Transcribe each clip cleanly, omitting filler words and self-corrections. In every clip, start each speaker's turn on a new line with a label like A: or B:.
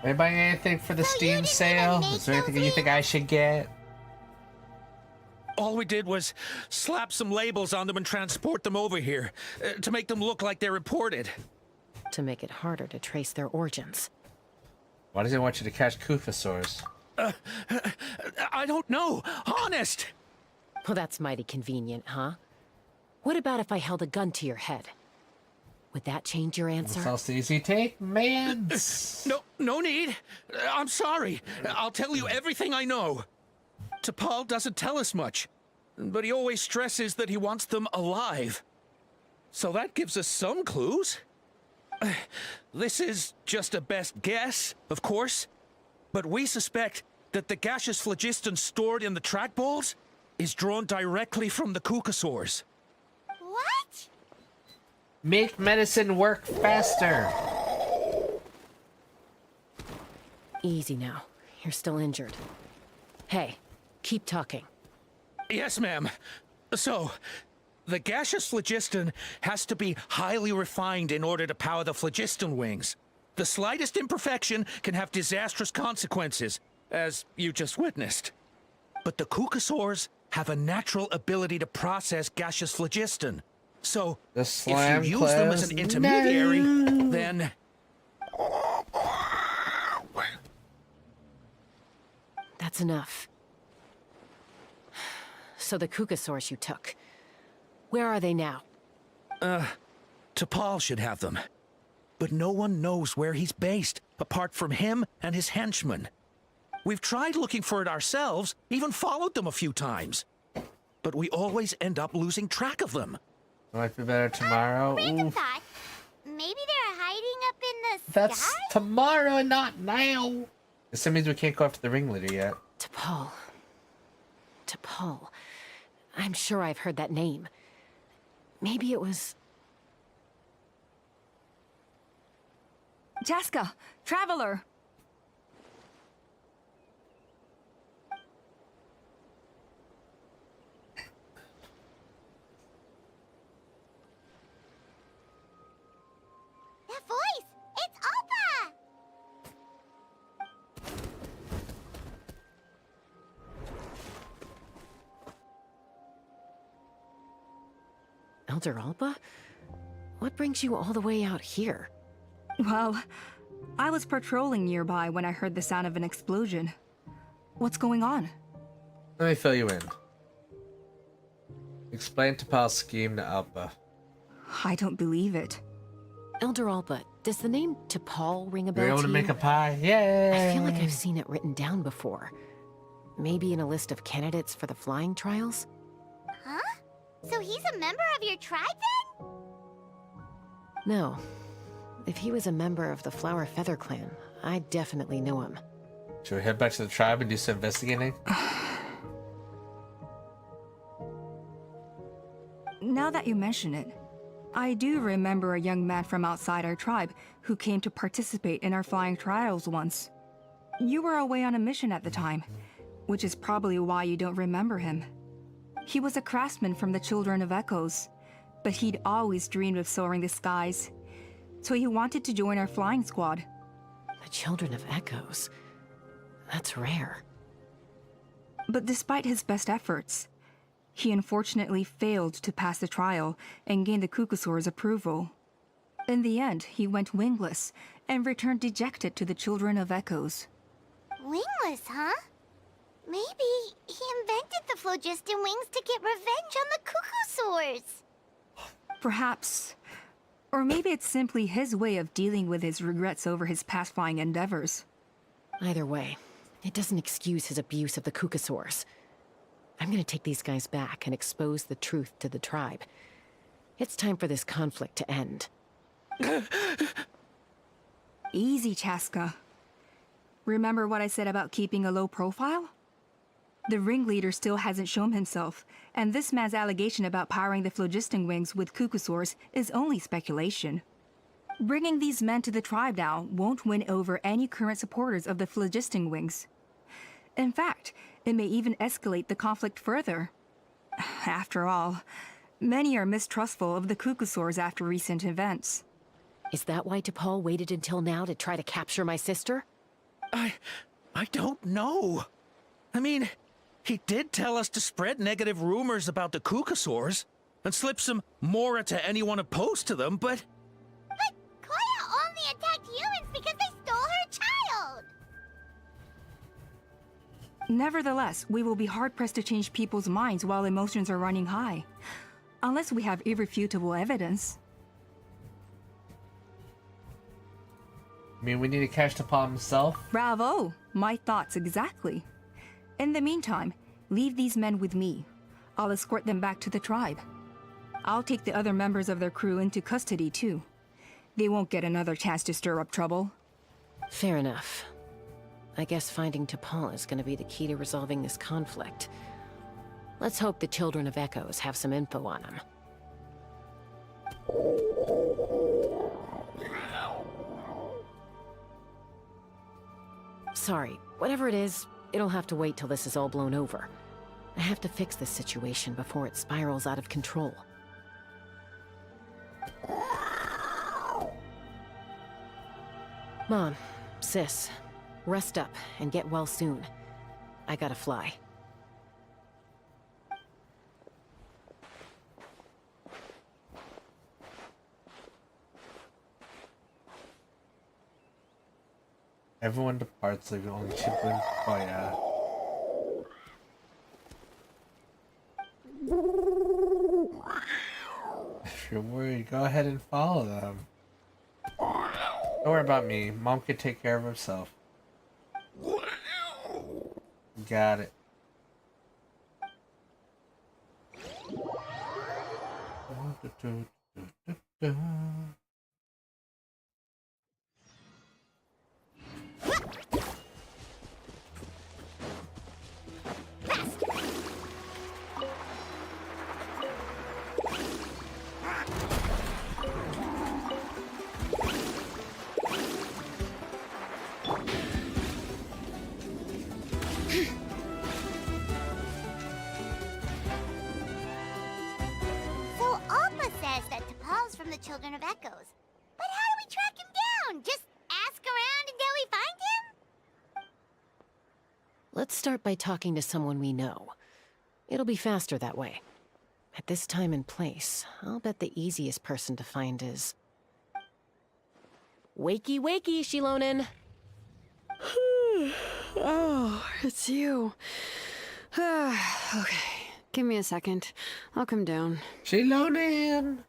A: Are you buying anything for the Steam sale? Is there anything you think I should get?
B: All we did was slap some labels on them and transport them over here to make them look like they're imported.
C: To make it harder to trace their origins.
A: Why does he want you to catch Kufasaurs?
B: I don't know, honest!
C: Well, that's mighty convenient, huh? What about if I held a gun to your head? Would that change your answer?
A: Sounds easy take, man.
B: No need. I'm sorry. I'll tell you everything I know. T'Pol doesn't tell us much, but he always stresses that he wants them alive. So that gives us some clues. This is just a best guess, of course, but we suspect that the gaseous phlogiston stored in the trackballs is drawn directly from the Kukasaurs.
D: What?
A: Make medicine work faster.
C: Easy now. You're still injured. Hey, keep talking.
B: Yes, ma'am. So, the gaseous phlogiston has to be highly refined in order to power the phlogiston wings. The slightest imperfection can have disastrous consequences, as you just witnessed. But the Kukasaurs have a natural ability to process gaseous phlogiston. So, if you use them as an intermediary, then...
C: That's enough. So the Kukasaurs you took, where are they now?
B: T'Pol should have them. But no one knows where he's based, apart from him and his henchmen. We've tried looking for it ourselves, even followed them a few times. But we always end up losing track of them.
A: Might be better tomorrow.
D: Random thought. Maybe they're hiding up in the
A: That's
D: sky?
A: tomorrow and not now. This means we can't go after the ringleader yet.
C: T'Pol. T'Pol. I'm sure I've heard that name. Maybe it was...
E: Jaska, Traveler!
D: That voice! It's Alpa!
C: Elder Alba? What brings you all the way out here?
E: Well, I was patrolling nearby when I heard the sound of an explosion. What's going on?
A: Let me fill you in. Explain T'Pol's scheme to Alpa.
E: I don't believe it.
C: Elder Alba, does the name T'Pol ring a bell
A: We're able
C: to
A: to
C: you?
A: make a pie. Yay!
C: I feel like I've seen it written down before. Maybe in a list of candidates for the flying trials?
D: Huh? So he's a member of your tribe then?
C: No. If he was a member of the Flower Feather Clan, I'd definitely know him.
A: Should we head back to the tribe and do some investigating?
E: Now that you mention it, I do remember a young man from outside our tribe who came to participate in our flying trials once. You were away on a mission at the time, which is probably why you don't remember him. He was a craftsman from the Children of Echoes, but he'd always dreamed of soaring the skies, so he wanted to join our flying squad.
C: The Children of Echoes? That's rare.
E: But despite his best efforts, he unfortunately failed to pass the trial and gain the Kukasaur's approval. In the end, he went wingless and returned dejected to the Children of Echoes.
D: Wingless, huh? Maybe he invented the phlogiston wings to get revenge on the Kukasaurs.
E: Perhaps. Or maybe it's simply his way of dealing with his regrets over his past flying endeavors.
C: Either way, it doesn't excuse his abuse of the Kukasaurs. I'm gonna take these guys back and expose the truth to the tribe. It's time for this conflict to end.
E: Easy, Chaska. Remember what I said about keeping a low profile? The ringleader still hasn't shown himself, and this man's allegation about powering the phlogiston wings with Kukasaurs is only speculation. Bringing these men to the tribe now won't win over any current supporters of the phlogiston wings. In fact, it may even escalate the conflict further. After all, many are mistrustful of the Kukasaurs after recent events.
C: Is that why T'Pol waited until now to try to capture my sister?
B: I don't know. I mean, he did tell us to spread negative rumors about the Kukasaurs and slip some Mora to anyone opposed to them, but...
D: But Koya only attacked humans because they stole her child!
E: Nevertheless, we will be hard-pressed to change people's minds while emotions are running high. Unless we have irrefutable evidence.
A: I mean, we need to catch the palm himself.
E: Bravo! My thoughts exactly. In the meantime, leave these men with me. I'll escort them back to the tribe. I'll take the other members of their crew into custody too. They won't get another chance to stir up trouble.
C: Fair enough. I guess finding T'Pol is gonna be the key to resolving this conflict. Let's hope the Children of Echoes have some info on him. Sorry, whatever it is, it'll have to wait till this is all blown over. I have to fix this situation before it spirals out of control. Mom, Sis, rest up and get well soon. I gotta fly.
A: Everyone departs, leaving only Chipper and Koya. If you're worried, go ahead and follow them. Don't worry about me. Mom can take care of herself. Got it.
D: So Alpa says that T'Pol's from the Children of Echoes. But how do we track him down? Just ask around until we find him?
C: Let's start by talking to someone we know. It'll be faster that way. At this time and place, I'll bet the easiest person to find is... Wakey, wakey, Shilonen!
F: Oh, it's you. Okay, give me a second. I'll come down.
A: Shilonen!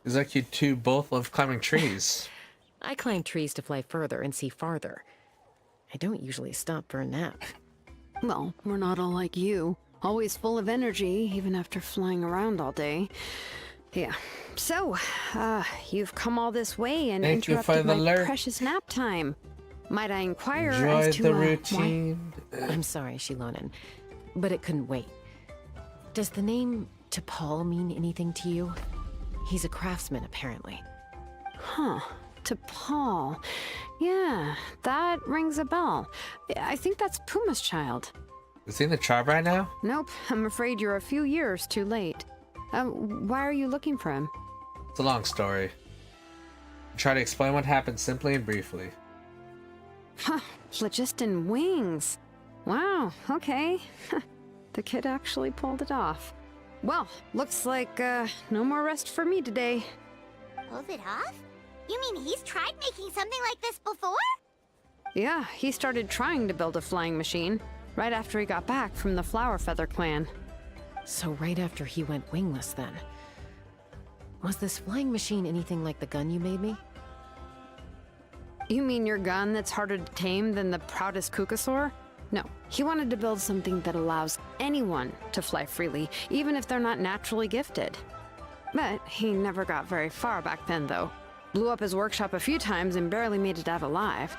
A: It's like you two both love climbing trees.
C: I climb trees to fly further and see farther. I don't usually stop for a nap.
F: Well, we're not all like you. Always full of energy, even after flying around all day. Yeah. So, you've come all this way and
A: Thank you for
F: interrupted
A: the
F: my
A: alert.
F: precious nap time. Might I inquire
A: Enjoy
F: as to
A: the
F: why?
A: routine.
C: I'm sorry, Shilonen, but it couldn't wait. Does the name T'Pol mean anything to you? He's a craftsman, apparently.
F: Huh. T'Pol. Yeah, that rings a bell. I think that's Puma's child.
A: Is he in the tribe right now?
F: Nope, I'm afraid you're a few years too late. Why are you looking for him?
A: It's a long story. Try to explain what happened simply and briefly.
F: Huh, phlogiston wings. Wow, okay. The kid actually pulled it off. Well, looks like, no more rest for me today.
D: Pulled it off? You mean he's tried making something like this before?
F: Yeah, he started trying to build a flying machine right after he got back from the Flower Feather clan.
C: So right after he went wingless, then. Was this flying machine anything like the gun you made me?
F: You mean your gun that's harder to tame than the proudest Kukasaur? No, he wanted to build something that allows anyone to fly freely, even if they're not naturally gifted. But he never got very far back then, though. Blew up his workshop a few times and barely made it out alive.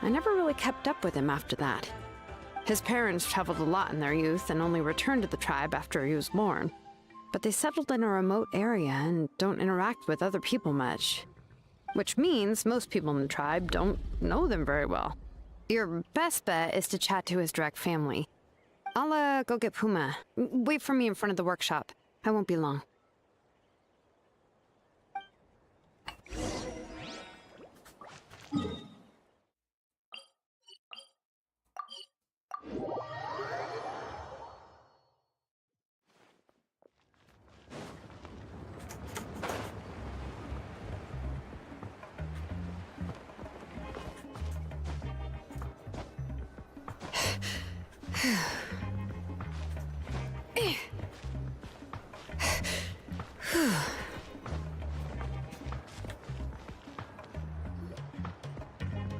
F: I never really kept up with him after that. His parents traveled a lot in their youth and only returned to the tribe after he was born. But they settled in a remote area and don't interact with other people much. Which means most people in the tribe don't know them very well. Your best bet is to chat to his direct family. I'll go get Puma. Wait for me in front of the workshop. I won't be long.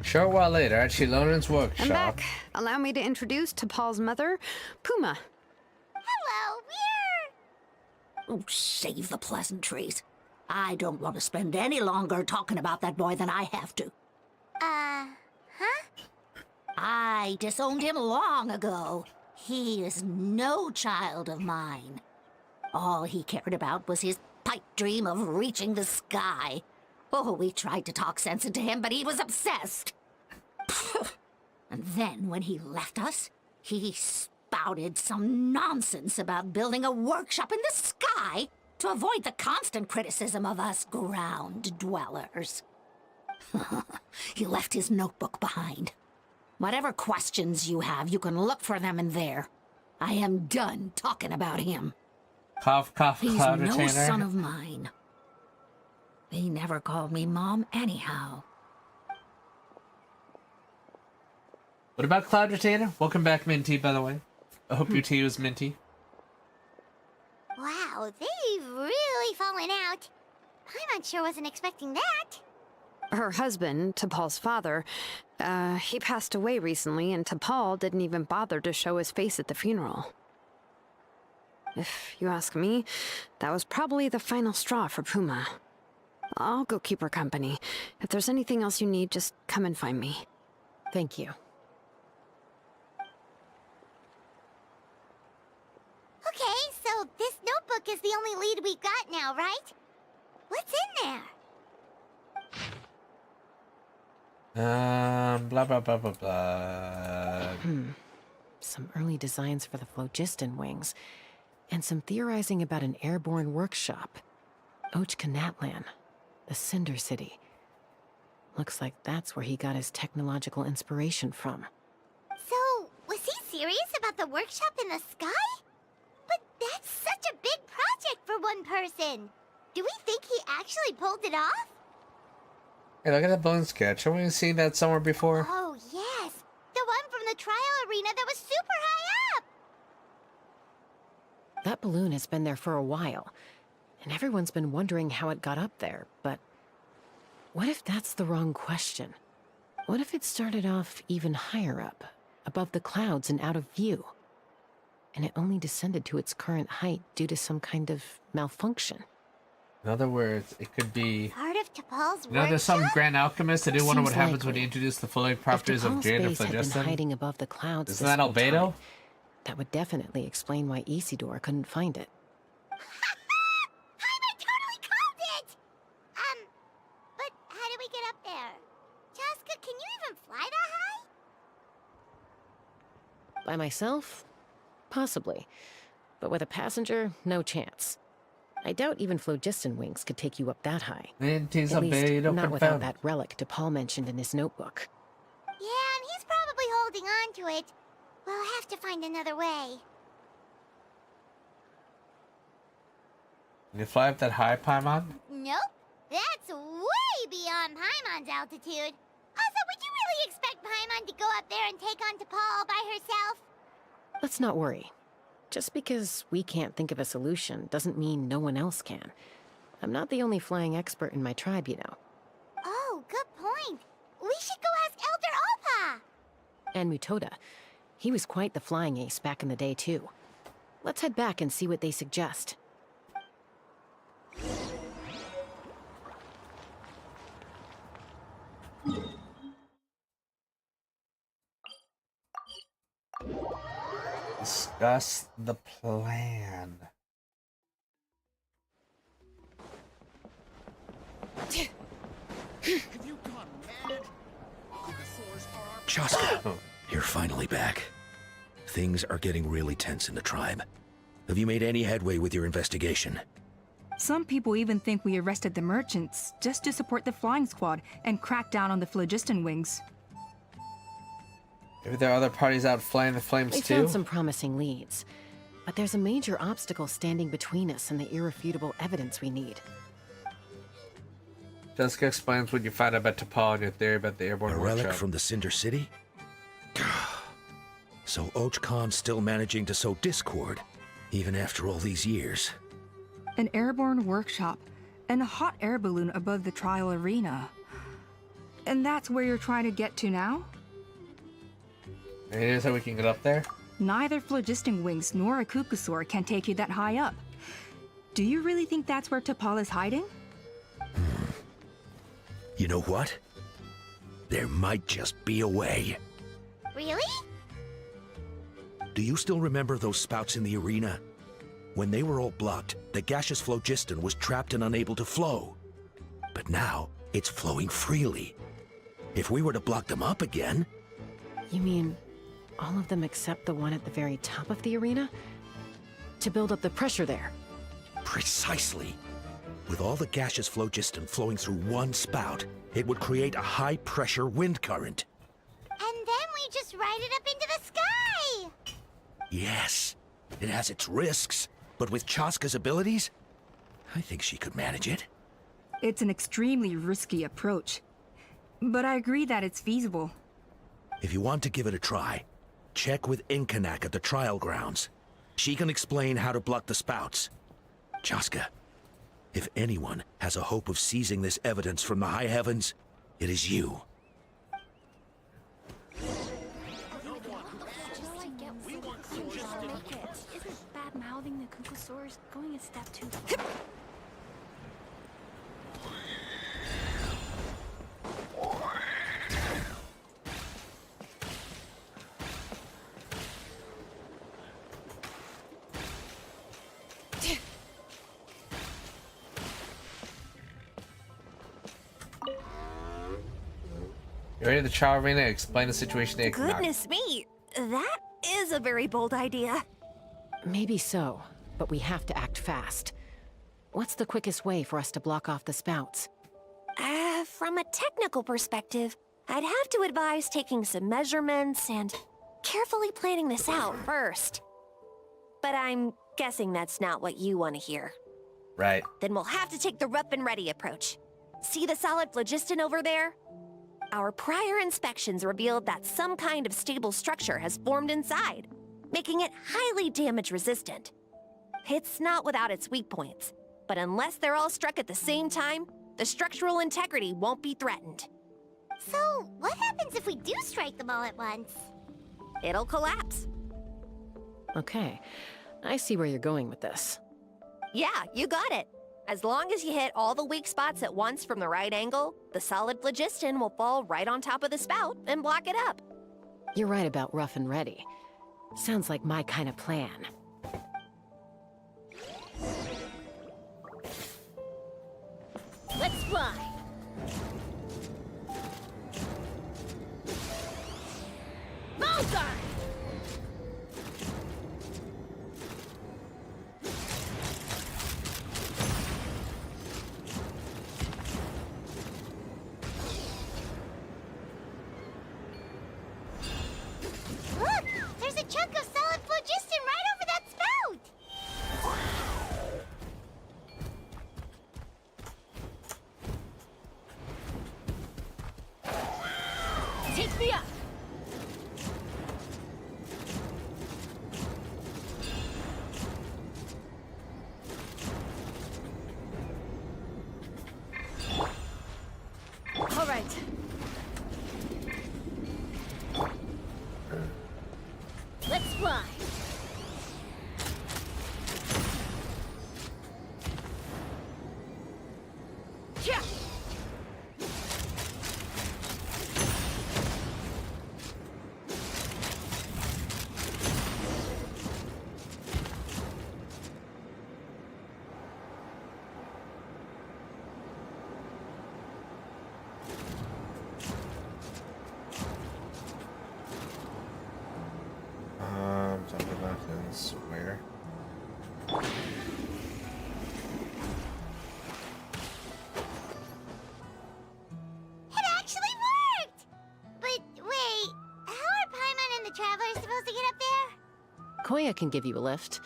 A: Short while later, at Shilonin's
F: I'm
A: workshop.
F: back. Allow me to introduce to Paul's mother, Puma.
D: Hello, we're...
G: Oh, save the pleasantries. I don't want to spend any longer talking about that boy than I have to.
D: Huh?
G: I disowned him long ago. He is no child of mine. All he cared about was his pipe dream of reaching the sky. Oh, we tried to talk sense into him, but he was obsessed. And then when he left us, he spouted some nonsense about building a workshop in the sky to avoid the constant criticism of us ground dwellers. He left his notebook behind. Whatever questions you have, you can look for them in there. I am done talking about him.
A: Cough, cough,
G: He's
A: cloud
G: no
A: retainer.
G: son of mine. He never called me Mom anyhow.
A: What about Cloud Retainer? Welcome back, Minty, by the way. I hope your tea was minty.
D: Wow, they've really fallen out. Paimon sure wasn't expecting that.
F: Her husband, T'Pol's father, he passed away recently, and T'Pol didn't even bother to show his face at the funeral. If you ask me, that was probably the final straw for Puma. I'll go keep her company. If there's anything else you need, just come and find me.
C: Thank you.
D: Okay, so this notebook is the only lead we've got now, right? What's in there?
A: Blah, blah, blah, blah, blah.
C: Some early designs for the phlogiston wings, and some theorizing about an airborne workshop. Ochkanatlan, the Cinder City. Looks like that's where he got his technological inspiration from.
D: So, was he serious about the workshop in the sky? But that's such a big project for one person. Do we think he actually pulled it off?
A: Hey, look at that balloon sketch. Have we seen that somewhere before?
D: Oh, yes. The one from the trial arena that was super high up.
C: That balloon has been there for a while, and everyone's been wondering how it got up there, but what if that's the wrong question? What if it started off even higher up, above the clouds and out of view, and it only descended to its current height due to some kind of malfunction?
A: In other words, it could be...
D: Part of T'Pol's
A: You know, there's some
D: workshop?
A: grand alchemist that didn't wonder what
C: Seems
A: happens when
C: likely.
A: you introduce the floating
C: If
A: properties of
C: T'Pol's
A: jade and
C: base had been
A: phlogiston.
C: hiding above the clouds
A: Isn't
C: this
A: that
C: whole
A: albedo?
C: time, that would definitely explain why Isidore couldn't find it.
D: Paimon totally called it! But how do we get up there? Chaska, can you even fly that high?
C: By myself? Possibly. But with a passenger, no chance. I doubt even phlogiston wings could take you up that high.
A: Minty's
C: At least,
A: albedo
C: not without
A: confirmed.
C: that relic T'Pol mentioned in his notebook.
D: Yeah, and he's probably holding on to it. We'll have to find another way.
A: Can you fly up that high, Paimon?
D: Nope. That's way beyond Paimon's altitude. Also, would you really expect Paimon to go up there and take on T'Pol by herself?
C: Let's not worry. Just because we can't think of a solution doesn't mean no one else can. I'm not the only flying expert in my tribe, you know.
D: Oh, good point. We should go ask Elder Opa.
C: And Mutoda. He was quite the flying ace back in the day, too. Let's head back and see what they suggest.
A: Discuss the plan.
B: Chaska, you're finally back. Things are getting really tense in the tribe. Have you made any headway with your investigation?
E: Some people even think we arrested the merchants just to support the flying squad and crack down on the phlogiston wings.
A: Maybe there are other parties out flying the flames
C: We
A: too.
C: found some promising leads, but there's a major obstacle standing between us and the irrefutable evidence we need.
A: Jessica explains what you found about T'Pol and your theory about the airborne
B: A
A: workshop.
B: relic from the Cinder City? So Och Khan's still managing to sow discord, even after all these years.
E: An airborne workshop and a hot air balloon above the trial arena. And that's where you're trying to get to now?
A: And here's how we can get up there.
E: Neither phlogiston wings nor a Kukusaur can take you that high up. Do you really think that's where T'Pol is hiding?
B: You know what? There might just be a way.
D: Really?
B: Do you still remember those spouts in the arena? When they were all blocked, the gaseous phlogiston was trapped and unable to flow. But now, it's flowing freely. If we were to block them up again...
C: You mean all of them except the one at the very top of the arena? To build up the pressure there?
B: Precisely. With all the gaseous phlogiston flowing through one spout, it would create a high-pressure wind current.
D: And then we just ride it up into the sky!
B: Yes, it has its risks, but with Chaska's abilities, I think she could manage it.
E: It's an extremely risky approach. But I agree that it's feasible.
B: If you want to give it a try, check with Inkanak at the trial grounds. She can explain how to block the spouts. Chaska, if anyone has a hope of seizing this evidence from the high heavens, it is you.
H: Isn't bad-mouthing the Kukusaurs going a step too far?
A: You ready to the trial arena? Explain the situation to Inkanak.
I: Goodness me, that is a very bold idea.
C: Maybe so, but we have to act fast. What's the quickest way for us to block off the spouts?
I: From a technical perspective, I'd have to advise taking some measurements and carefully planning this out first. But I'm guessing that's not what you want to hear.
A: Right.
I: Then we'll have to take the rough and ready approach. See the solid phlogiston over there? Our prior inspections revealed that some kind of stable structure has formed inside, making it highly damage resistant. It's not without its weak points, but unless they're all struck at the same time, the structural integrity won't be threatened.
D: So, what happens if we do strike them all at once?
I: It'll collapse.
C: Okay, I see where you're going with this.
I: Yeah, you got it. As long as you hit all the weak spots at once from the right angle, the solid phlogiston will fall right on top of the spout and block it up.
C: You're right about rough and ready. Sounds like my kind of plan.
D: Let's fly! Bullseye! Look! There's a chunk of solid phlogiston right over that spout!
C: Hoya can give you a lift.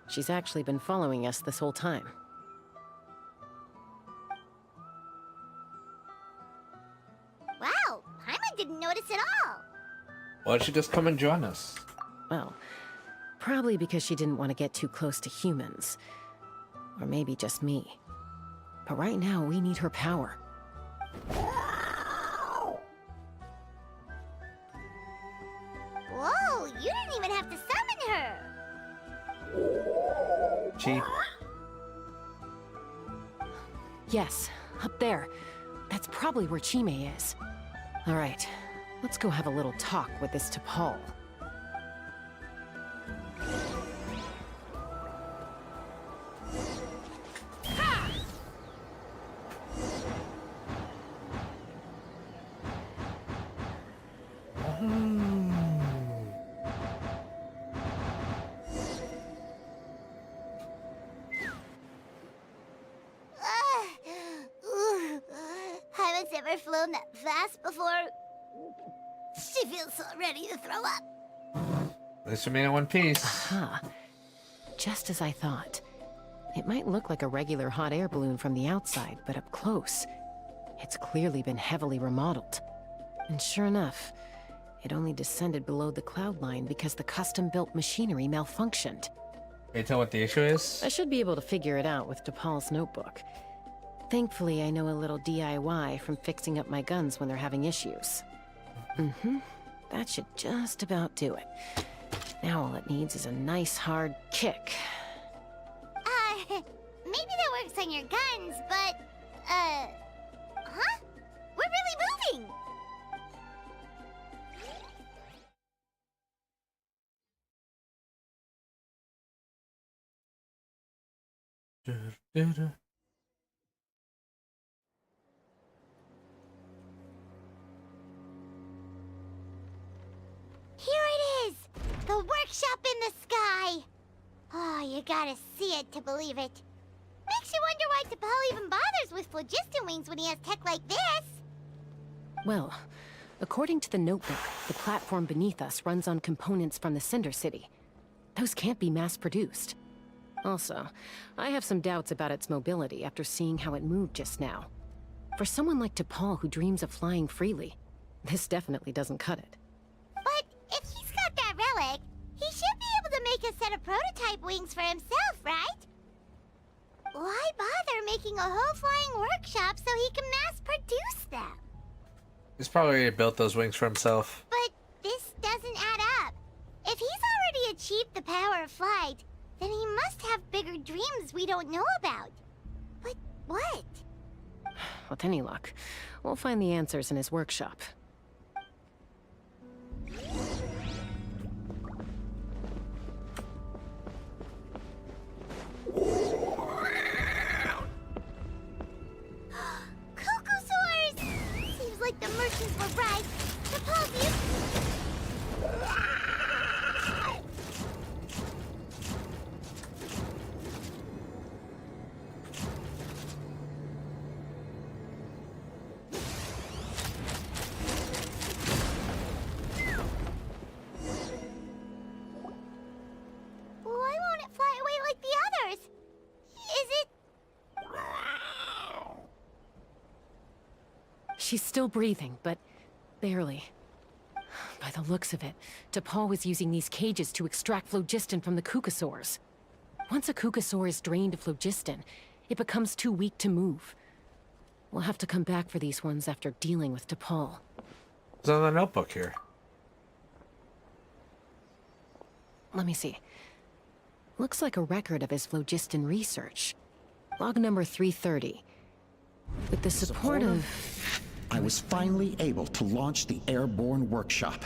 C: She's actually been following us this whole time.
D: Wow, Paimon didn't notice at all.
A: Why don't you just come and join us?
C: Well, probably because she didn't want to get too close to humans. Or maybe just me. But right now, we need her power.
D: Whoa, you didn't even have to summon her.
A: Cheap.
C: Yes, up there. That's probably where Chime is. All right, let's go have a little talk with this T'Pol.
D: Paimon's never flown that fast before. She feels so ready to throw up.
A: At least we made it in one piece.
C: Huh. Just as I thought. It might look like a regular hot air balloon from the outside, but up close, it's clearly been heavily remodeled. And sure enough, it only descended below the cloud line because the custom-built machinery malfunctioned.
A: Can you tell what the issue is?
C: I should be able to figure it out with T'Pol's notebook. Thankfully, I know a little DIY from fixing up my guns when they're having issues. That should just about do it. Now all it needs is a nice hard kick.
D: Maybe that works on your guns, but, huh? We're really moving! Here it is! The workshop in the sky! Oh, you gotta see it to believe it. Makes you wonder why T'Pol even bothers with phlogiston wings when he has tech like this.
C: Well, according to the notebook, the platform beneath us runs on components from the Cinder City. Those can't be mass-produced. Also, I have some doubts about its mobility after seeing how it moved just now. For someone like T'Pol who dreams of flying freely, this definitely doesn't cut it.
D: But if he's got that relic, he should be able to make a set of prototype wings for himself, right? Why bother making a whole flying workshop so he can mass-produce them?
A: He's probably built those wings for himself.
D: But this doesn't add up. If he's already achieved the power of flight, then he must have bigger dreams we don't know about. But what?
C: With any luck, we'll find the answers in his workshop.
D: Cocosaurs! Seems like the merchants were right. T'Pol, you... Why won't it fly away like the others? Is it...
C: She's still breathing, but barely. By the looks of it, T'Pol was using these cages to extract phlogiston from the Kukasaurs. Once a Kukasaur is drained of phlogiston, it becomes too weak to move. We'll have to come back for these ones after dealing with T'Pol.
A: It's on the notebook here.
C: Let me see. Looks like a record of his phlogiston research. Log number 330. With the support of...
J: I was finally able to launch the airborne workshop.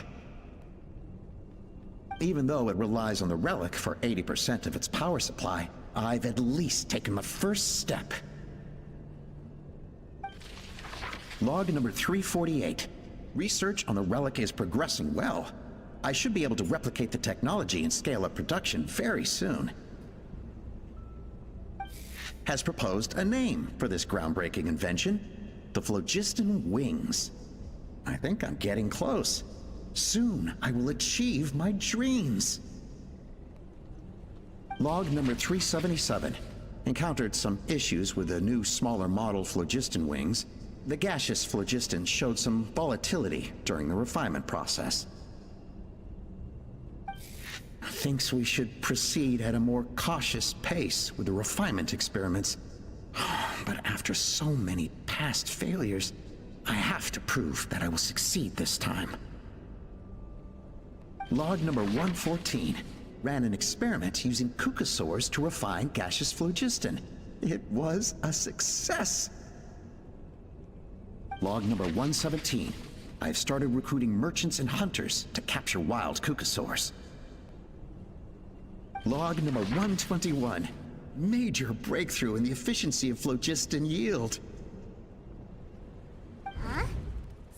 J: Even though it relies on the relic for 80% of its power supply, I've at least taken the first step. Log number 348. Research on the relic is progressing well. I should be able to replicate the technology and scale up production very soon. Has proposed a name for this groundbreaking invention. The phlogiston wings. I think I'm getting close. Soon, I will achieve my dreams. Log number 377. Encountered some issues with the new smaller model phlogiston wings. The gaseous phlogiston showed some volatility during the refinement process. Thinks we should proceed at a more cautious pace with the refinement experiments. But after so many past failures, I have to prove that I will succeed this time. Log number 114. Ran an experiment using kukasaurs to refine gaseous phlogiston. It was a success. Log number 117. I've started recruiting merchants and hunters to capture wild kukasaurs. Log number 121. Major breakthrough in the efficiency of phlogiston yield.
D: Huh?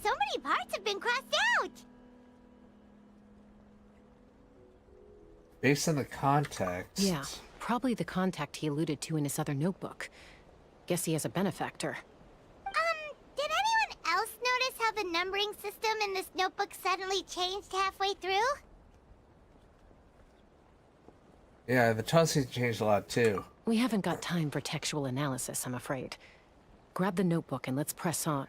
D: So many parts have been crossed out!
A: Based on the context.
C: Yeah, probably the contact he alluded to in his other notebook. Guess he has a benefactor.
D: Did anyone else notice how the numbering system in this notebook suddenly changed halfway through?
A: Yeah, the tone seems changed a lot too.
C: We haven't got time for textual analysis, I'm afraid. Grab the notebook and let's press on.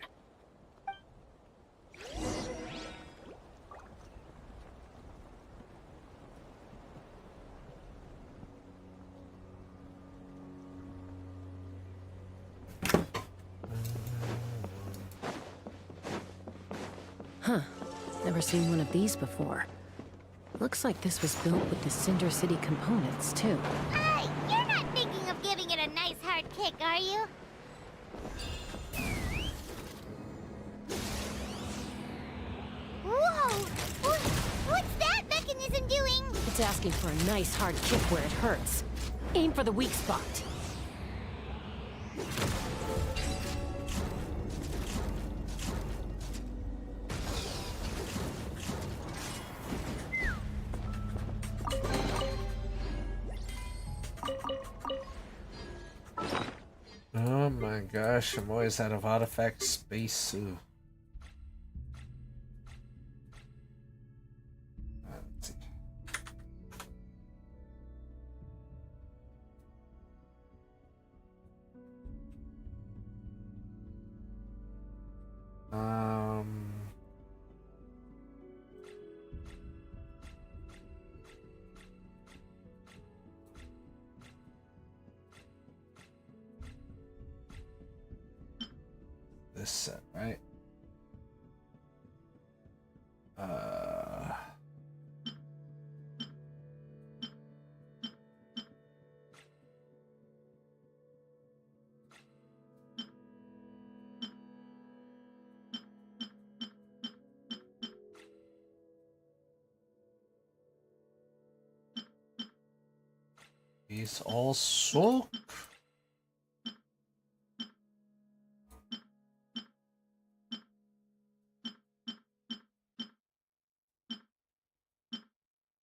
C: Huh. Never seen one of these before. Looks like this was built with the Cinder City components, too.
D: You're not thinking of giving it a nice hard kick, are you? Whoa! What's that mechanism doing?
C: It's asking for a nice hard kick where it hurts. Aim for the weak spot.
A: Oh my gosh, I'm always out of artifact space. Ooh. Let's see. This set, right? These all suck.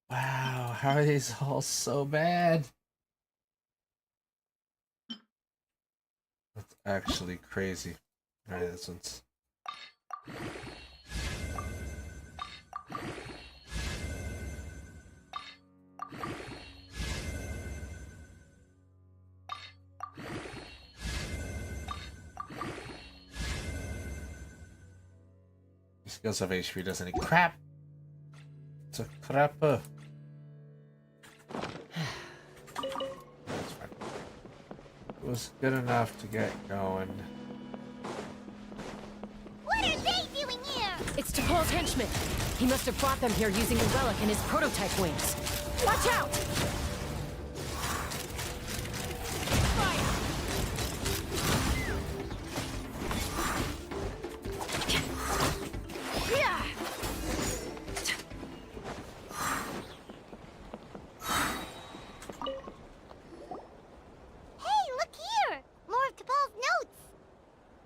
A: Wow, how are these all so bad? That's actually crazy. Alright, this one's... These skills have HP, doesn't it? Crap! It's a crapper. It was good enough to get going.
D: What are they doing here?
C: It's T'Pol's henchmen. He must have brought them here using the relic in his prototype wings. Watch out!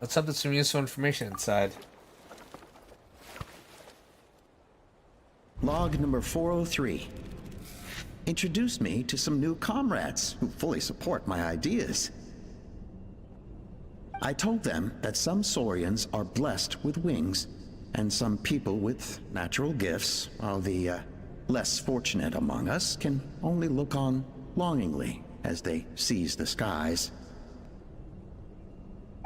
A: Let's hope there's some useful information inside.
J: Log number 403. Introduced me to some new comrades who fully support my ideas. I told them that some Saurians are blessed with wings, and some people with natural gifts, while the less fortunate among us can only look on longingly as they seized the skies.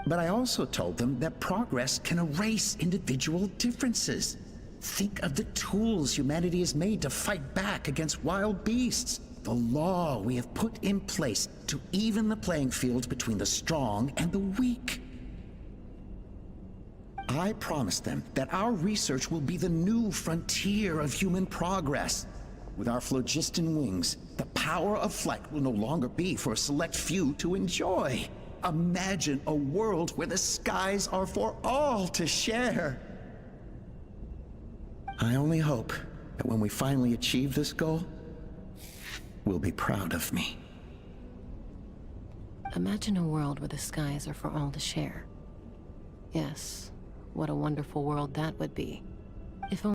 J: But I also told them that progress can erase individual differences. Think of the tools humanity has made to fight back against wild beasts. The law we have put in place to even the playing field between the strong and the weak. I promised them that our research will be the new frontier of human progress. With our phlogiston wings, the power of flight will no longer be for a select few to enjoy. Imagine a world where the skies are for all to share. I only hope that when we finally achieve this goal, we'll be proud of me.
C: Imagine a world where the skies are for all to share. Yes, what a wonderful world that would be. If only